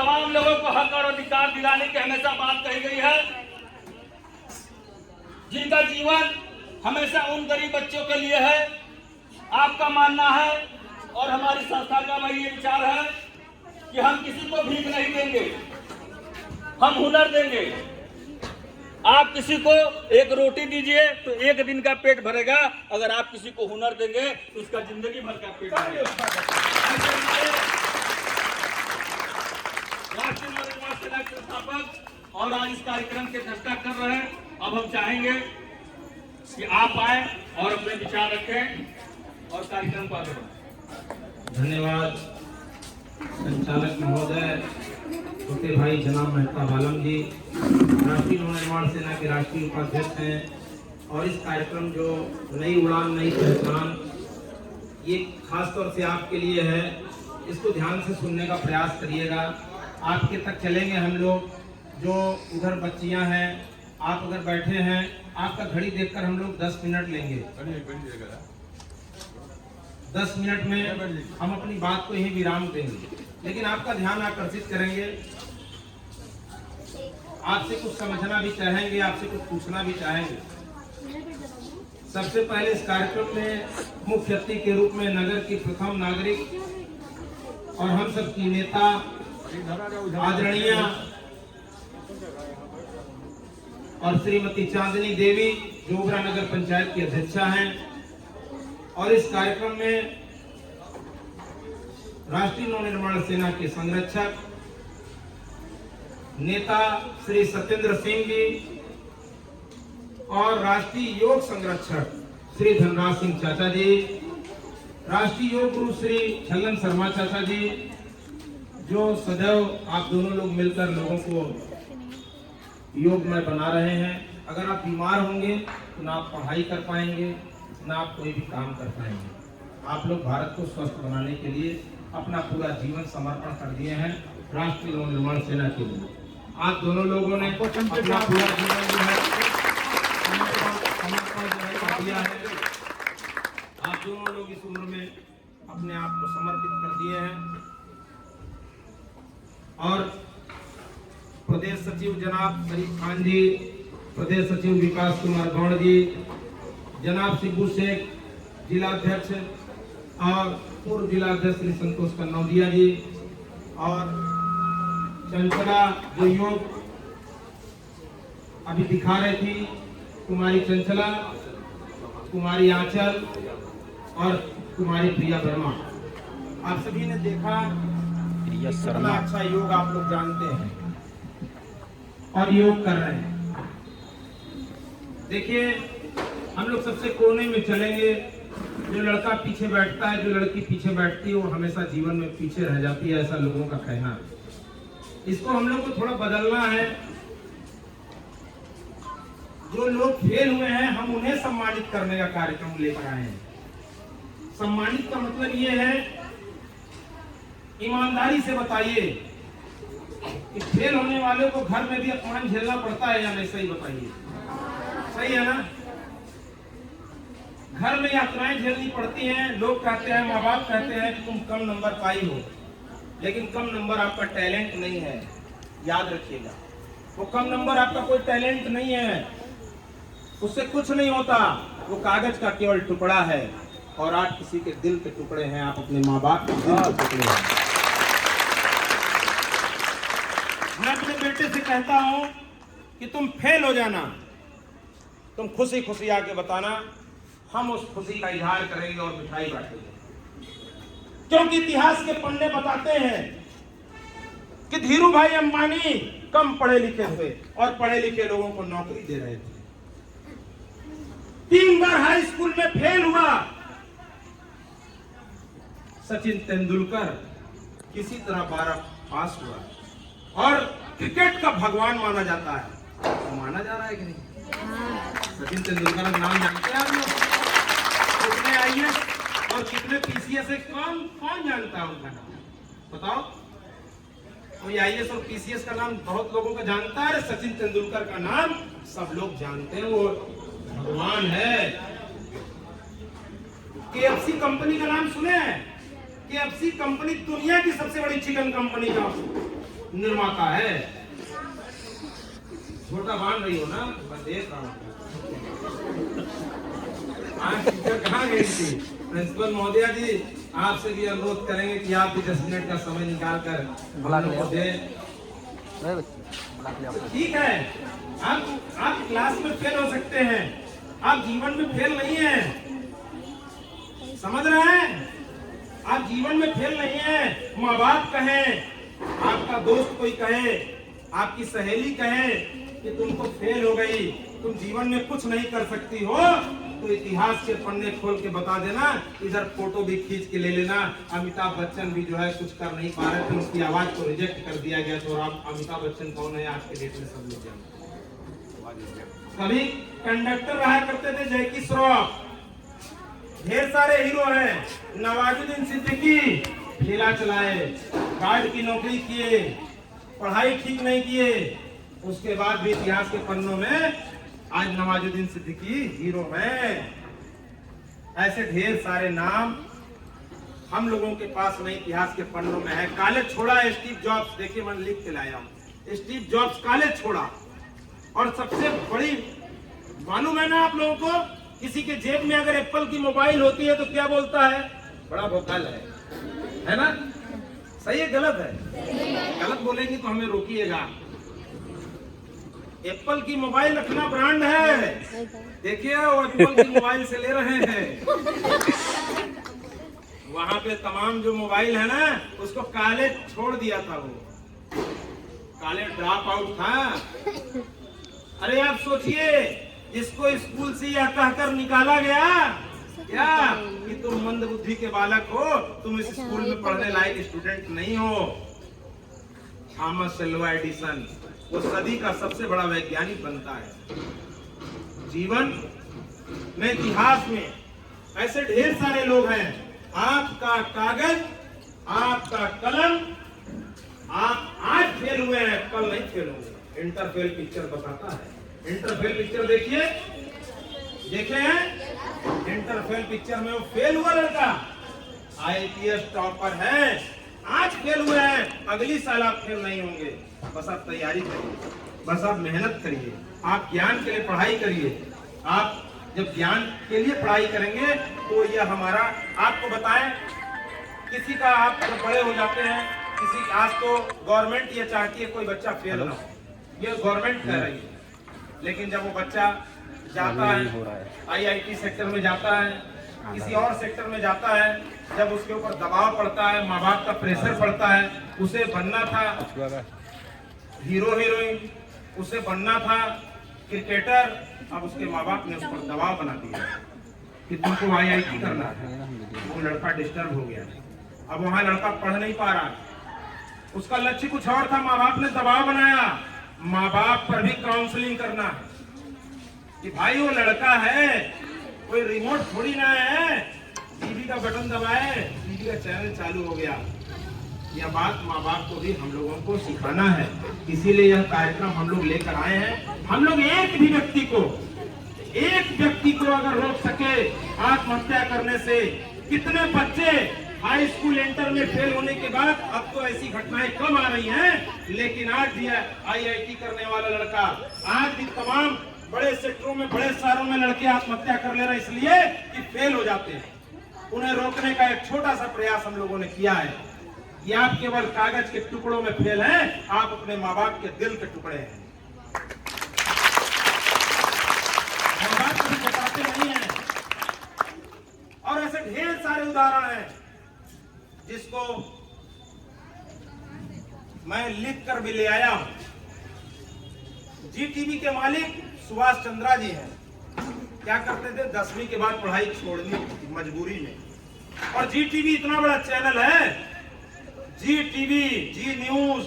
तमाम लोगों को हक और अधिकार दिलाने की हमेशा बात कही गई है, जिनका जीवन हमेशा उन गरीब बच्चों के लिए है। आपका मानना है और हमारी संस्था का वही ये विचार है कि हम किसी को भीख नहीं देंगे, हम हुनर देंगे। आप किसी को एक रोटी दीजिए तो एक दिन का पेट भरेगा, अगर आप किसी को हुनर देंगे तो उसका जिंदगी भर का पेट भरेगा। राष्ट्रीय नवनिर्माण सेना के संस्थापक और आज इस कार्यक्रम के अध्यक्षता कर रहे हैं। अब हम चाहेंगे कि आप आए और अपने विचार रखें और कार्यक्रम को आगे बढ़ाएं। धन्यवाद संचालक महोदय, छोटे भाई जनाब मेहताब आलम जी, राष्ट्रीय नवनिर्माण सेना के राष्ट्रीय उपाध्यक्ष हैं। और इस कार्यक्रम जो नई उड़ान नई पहचान, ये खास तौर से आपके लिए है, इसको ध्यान से सुनने का प्रयास करिएगा। आपके तक चलेंगे हम लोग। जो उधर बच्चियां हैं, आप अगर बैठे हैं, आपका घड़ी देखकर हम लोग 10 मिनट लेंगे। 10 मिनट में हम अपनी बात को यही विराम देंगे, लेकिन आपका ध्यान आकर्षित करेंगे। आपसे कुछ समझना भी चाहेंगे, आपसे कुछ पूछना भी चाहेंगे। सबसे पहले इस कार्यक्रम में मुख्य अतिथि के रूप में नगर की प्रथम नागरिक और हम सब की नेता आदरणीय और श्रीमती चांदनी देवी, जो ओबरा नगर पंचायत की अध्यक्षा हैं। और इस कार्यक्रम में राष्ट्रीय नवनिर्माण सेना के संरक्षक नेता श्री सत्येंद्र सिंह जी और राष्ट्रीय योग संरक्षक श्री धनराज सिंह चाचा जी, राष्ट्रीय योग गुरु श्री छल्लन शर्मा चाचा जी, जो सदैव आप दोनों लोग मिलकर लोगों को योग में बना रहे हैं। अगर आप बीमार होंगे तो ना आप पढ़ाई कर पाएंगे, ना आप कोई भी काम कर पाएंगे। आप लोग भारत को स्वस्थ बनाने के लिए अपना पूरा जीवन समर्पण कर दिए हैं राष्ट्रीय नवनिर्माण सेना के लिए। आप दोनों लोगों ने अपना पूरा जीवन जो है समर्पण कर दिया है। आप दोनों लोग इस उम्र में अपने आप को समर्पित कर दिए हैं। और प्रदेश सचिव जनाब शरीफ खान जी, प्रदेश सचिव विकास कुमार गौड़ जी, जनाब शिबू शेख जिलाध्यक्ष और पूर्व जिलाध्यक्ष श्री संतोष कन्नौजिया जी, और चंचला जो योग अभी दिखा रही थी, कुमारी चंचला, कुमारी आंचल और कुमारी प्रिया वर्मा। आप सभी ने देखा कितना अच्छा योग आप लोग जानते हैं और योग कर रहे हैं। देखिए, हम लोग सबसे कोने में चलेंगे। जो लड़का पीछे बैठता है, जो लड़की पीछे बैठती है, वो हमेशा जीवन में पीछे रह जाती है, ऐसा लोगों का कहना है। इसको हम लोग को थोड़ा बदलना है। जो लोग फेल हुए हैं, हम उन्हें सम्मानित करने का कार्यक्रम लेकर आए हैं। सम्मानित का मतलब ये है, ईमानदारी से बताइए कि फेल होने वाले को घर में भी अपमान झेलना पड़ता है या नहीं? सही बताइए, सही है ना? घर में यातनाएं झेलनी पड़ती हैं। लोग कहते हैं, माँ बाप कहते हैं कि तुम कम नंबर पाई हो, लेकिन कम नंबर आपका टैलेंट नहीं है। याद रखिएगा, वो कम नंबर आपका कोई टैलेंट नहीं है, उससे कुछ नहीं होता। वो कागज का केवल टुकड़ा है और आप किसी के दिल के टुकड़े हैं। आप अपने माँ बाप के दिल के टुकड़े हैं। मैं अपने बेटे से कहता हूं कि तुम फेल हो जाना, तुम खुशी खुशी आके बताना, हम उस खुशी का इजहार करेंगे और मिठाई बांटेंगे। क्योंकि इतिहास के पन्ने बताते हैं कि धीरू भाई अंबानी कम पढ़े लिखे थे और पढ़े लिखे लोगों को नौकरी दे रहे थे। 3 बार हाई स्कूल में फेल हुआ सचिन तेंदुलकर किसी तरह 12 पास हुआ और क्रिकेट का भगवान माना जाता है। माना जा रहा है कि नहीं? सचिन तेंदुलकर का नाम जानते हैं आप लोग? कितने आईएएस और कितने पीसीएस है? कौन जानता है उनका नाम? बताओ। कोई आईएएस और पीसीएस का नाम बहुत लोगों का जानता है। सचिन तेंदुलकर का नाम सब लोग जानते हैं, वो भगवान है। केएफसी कंपनी का नाम सुने हैं? केएफसी कंपनी दुनिया की सबसे बड़ी चिकन कंपनी का निर्माता है। छोटा बांध रही हो ना, मैं देख रहा हूँ। आज टीचर कहाँ गई थी? प्रिंसिपल महोदया जी, आपसे भी अनुरोध करेंगे कि आप भी 10 मिनट का समय निकाल कर हमको दें। ठीक है, आप क्लास में फेल हो सकते हैं, आप जीवन में फेल नहीं हैं। समझ रहे हैं? आप जीवन में फेल नहीं हैं। माँ बाप कहें, आपका दोस्त कोई कहे, आपकी सहेली कहे कि तुम तो फेल हो गई, तुम जीवन में कुछ नहीं कर सकती हो, तो इतिहास के पन्ने खोल के बता देना। इधर फोटो भी खींच के ले लेना। अमिताभ बच्चन भी जो है कुछ कर नहीं पा रहे थे, उसकी आवाज को रिजेक्ट कर दिया गया। तो आप अमिताभ बच्चन कौन है आज के डेट में सब लोग जानते हैं। कभी कंडक्टर रहा करते थे जैकी श्रॉफ, ढेर सारे हीरो हैं। नवाजुद्दीन सिद्दीकी ठेला चलाए, गार्ड की नौकरी किए, पढ़ाई ठीक नहीं किए, उसके बाद भी इतिहास के पन्नों में आज नवाजुद्दीन सिद्दीकी हीरो हैं। ऐसे ढेर सारे नाम हम लोगों के पास नहीं, इतिहास के पन्नों में है। कॉलेज छोड़ा स्टीव जॉब्स, देखिए मैं लिख के लाया हूं। स्टीव जॉब्स कॉलेज छोड़ा, और सबसे बड़ी मालूम है ना आप लोगों को, किसी के जेब में अगर एप्पल की मोबाइल होती है तो क्या बोलता है? बड़ा भोकाल है ना? सही है गलत है? गलत बोलेंगे तो हमें रोकिएगा। एप्पल की मोबाइल रखना ब्रांड है। देखिए वो एप्पल की मोबाइल से ले रहे हैं। वहां पे तमाम जो मोबाइल है ना, उसको कॉलेज छोड़ दिया था, वो कॉलेज ड्रॉप आउट था। अरे आप सोचिए, जिसको स्कूल से यह कहकर निकाला गया क्या कि तुम मंद बुद्धि के बालक हो, तुम इस स्कूल में पढ़ने लायक स्टूडेंट नहीं हो। थॉमस एल्वा एडिसन वो सदी का सबसे बड़ा वैज्ञानिक बनता है। जीवन में, इतिहास में ऐसे ढेर सारे लोग हैं। आपका कागज, आपका कलम, आप आज फेल हुए हैं, कल नहीं फेल होंगे। इंटरफेल पिक्चर बताता है। इंटरफेल पिक्चर देखिए, देखे हैं? इंटरफेल पिक्चर में वो फेल हुआ लड़का IPS टॉपर है, आज फेल हुए हैं, अगली साल आप फेल नहीं होंगे। बस आप तैयारी करिए, बस आप मेहनत करिए, आप ज्ञान के लिए पढ़ाई करिए। आप जब ज्ञान के लिए पढ़ाई करेंगे तो यह हमारा, आपको बताएं, किसी का आप जब बड़े हो जाते हैं, किसी आज तो गवर्नमेंट ये चाहती है कोई बच्चा फेल ना हो, ये गवर्नमेंट कह रही है। लेकिन जब वो बच्चा जाता है IIT सेक्टर में जाता है, किसी और सेक्टर में जाता है, जब उसके ऊपर दबाव पड़ता है, माँ बाप का प्रेशर पड़ता है, उसे बनना था हीरो हीरोइन, उसे बनना था क्रिकेटर, अब उसके माँ बाप ने उस पर दबाव बना दिया कि तुमको IIT करना है। वो लड़का डिस्टर्ब हो गया, अब वहाँ लड़का पढ़ नहीं पा रहा, उसका लक्ष्य कुछ और था, माँ बाप ने दबाव बनाया। माँ बाप पर भी काउंसलिंग करना कि भाई वो लड़का है, कोई रिमोट थोड़ी ना है, टीवी का बटन दबाए, टीवी का चैनल चालू हो गया। यह बात माँ बाप को भी हम लोगों को सिखाना है, इसीलिए यह कार्यक्रम हम लोग लेकर आए हैं। हम लोग एक व्यक्ति को अगर रोक सके आत्महत्या करने से, कितने बच्चे हाई स्कूल इंटर में फेल होने के बाद, अब तो ऐसी घटनाएं कम आ रही हैं, लेकिन आज भी IIT करने वाला लड़का, आज भी तमाम बड़े सेक्टरों में, बड़े शहरों में लड़के आत्महत्या कर ले रहे, इसलिए कि फेल हो जाते हैं। उन्हें रोकने का एक छोटा सा प्रयास हम लोगों ने किया है कि आप केवल कागज के टुकड़ों में फेल हैं, आप अपने माँ बाप के दिल के टुकड़े हैं। हम बात कभी बताते नहीं हैं। और ऐसे ढेर सारे उदाहरण हैं जिसको मैं लिख कर भी ले आया हूं। GTV के मालिक सुभाष चंद्रा जी हैं। क्या करते थे? 10वीं के बाद पढ़ाई छोड़नी मजबूरी में, और GTV इतना बड़ा चैनल है, GTV, जी न्यूज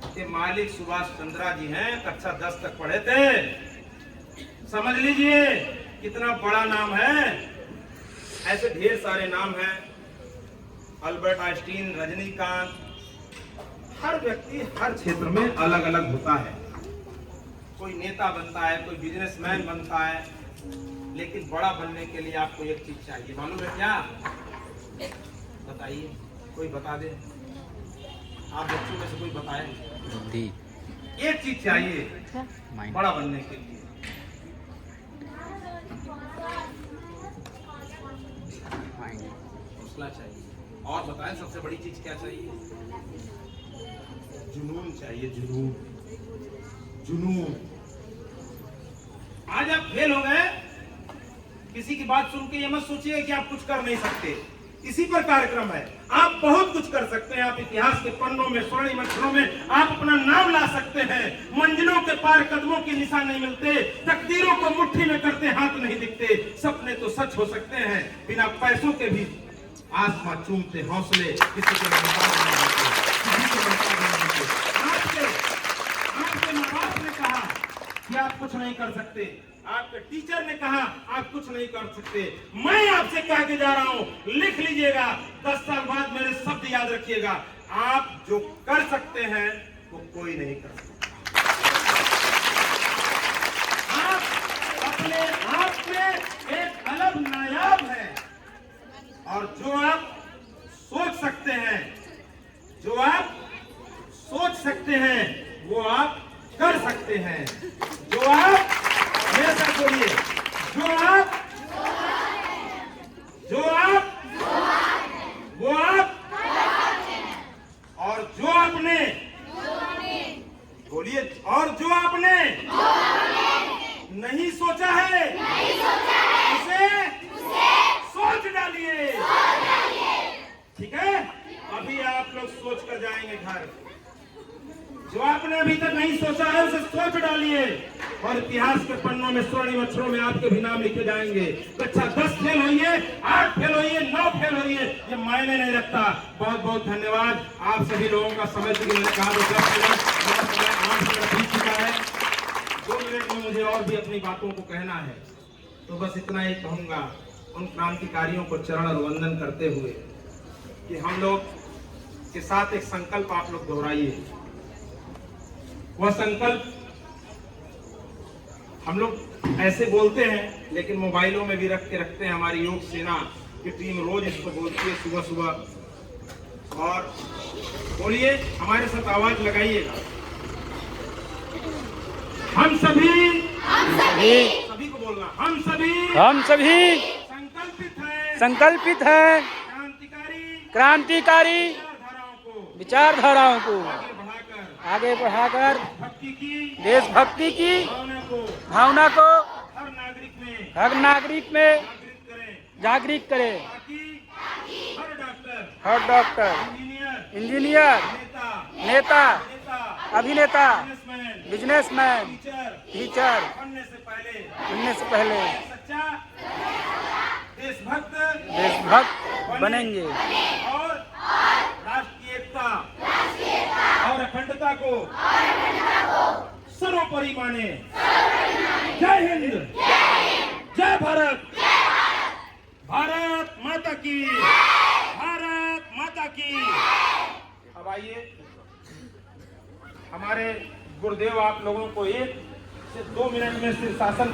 के मालिक सुभाष चंद्रा जी हैं। कक्षा 10 तक पढ़े थे। समझ लीजिए कितना बड़ा नाम है। ऐसे ढेर सारे नाम हैं, अल्बर्ट आइंस्टीन, रजनीकांत। हर व्यक्ति हर क्षेत्र में अलग अलग होता है। कोई नेता बनता है, कोई बिजनेसमैन बनता है, लेकिन बड़ा बनने के लिए आपको एक चीज चाहिए, मालूम है क्या? बताइए, कोई बता दे। आप बच्चों में से कोई बताए बुद्धि एक चीज चाहिए माइंड बड़ा बनने के लिए, माइंड हौसला चाहिए। और बताएं सबसे बड़ी चीज क्या चाहिए? जुनून चाहिए, जुनून। जुनून। आज आप फेल हो गए, किसी की बात सुन के ये मत सोचिए कि आप कुछ कर नहीं सकते। इसी पर कार्यक्रम है, आप बहुत कुछ कर सकते हैं। आप इतिहास के पन्नों में, स्वर्णिम अक्षरों में आप अपना नाम ला सकते हैं। मंजिलों के पार कदमों के निशान नहीं मिलते, तकदीरों को मुट्ठी में करते हाथ नहीं दिखते। सपने तो सच हो सकते हैं, बिना पैसों के भी आसमां चूमते हौसले किसी के मुकाबले नहीं होते, किसी के मुकाबले नहीं होते। आपके माँ बाप ने कहा कि आप कुछ नहीं कर सकते, आपके टीचर ने कहा आप कुछ नहीं कर सकते। मैं आपसे कह के जा रहा हूं, लिख लीजिएगा, 10 साल बाद मेरे शब्द याद रखिएगा। आप जो कर सकते हैं वो कोई नहीं कर सकता। आप अपने आप में एक अलग नायाब है, और जो आप सोच सकते हैं, जो आप सोच सकते हैं वो आप कर सकते हैं। जो आप मेरे साथ बोलिए, जो आप वो आप और जो आपने बोलिए, और जो आपने नहीं सोचा है उसे सोच डालिए। ठीक है, अभी आप लोग सोच कर जाएंगे घर। जो आपने अभी तक नहीं सोचा है उसे सोच डालिए, और इतिहास के पन्नों में, स्वर्णिम अक्षरों में आपके भी नाम लिखे जाएंगे। कक्षा 10 फेल होइए, 8 फेल होइए, 9 फेल होइए, ये मायने नहीं रखता। बहुत बहुत धन्यवाद आप सभी लोगों का। समय के लिए कहा 10 मिनट, मेरा समय 8 मिनट बीत चुका है। 2 मिनट में मुझे और भी अपनी बातों को कहना है, तो बस इतना ही कहूंगा उन क्रांतिकारियों को चरण और वंदन करते हुए कि हम लोग के साथ एक संकल्प आप लोग दोहराइए। वह संकल्प हम लोग ऐसे बोलते हैं, लेकिन मोबाइलों में भी रख के रखते हैं। हमारी योग सेना की टीम रोज इसको बोलती है सुबह सुबह। और बोलिए, हमारे साथ आवाज लगाइएगा। हम सभी को बोलना, हम सभी संकल्पित हैं क्रांतिकारी विचारधाराओं को आगे बढ़ाकर देशभक्ति की भावना को हर नागरिक में जागृत करें। हर डॉक्टर, इंजीनियर, नेता, अभिनेता, बिजनेसमैन, टीचर बनने से पहले देशभक्त बनेंगे और राष्ट्रीय एकता और अखंडता को सर्वोपरि माने। जय हिंद, जय भारत, भारत माता की, भारत माता की। अब आइए, हमारे गुरुदेव आप लोगों को 1 से 2 मिनट में शीर्षासन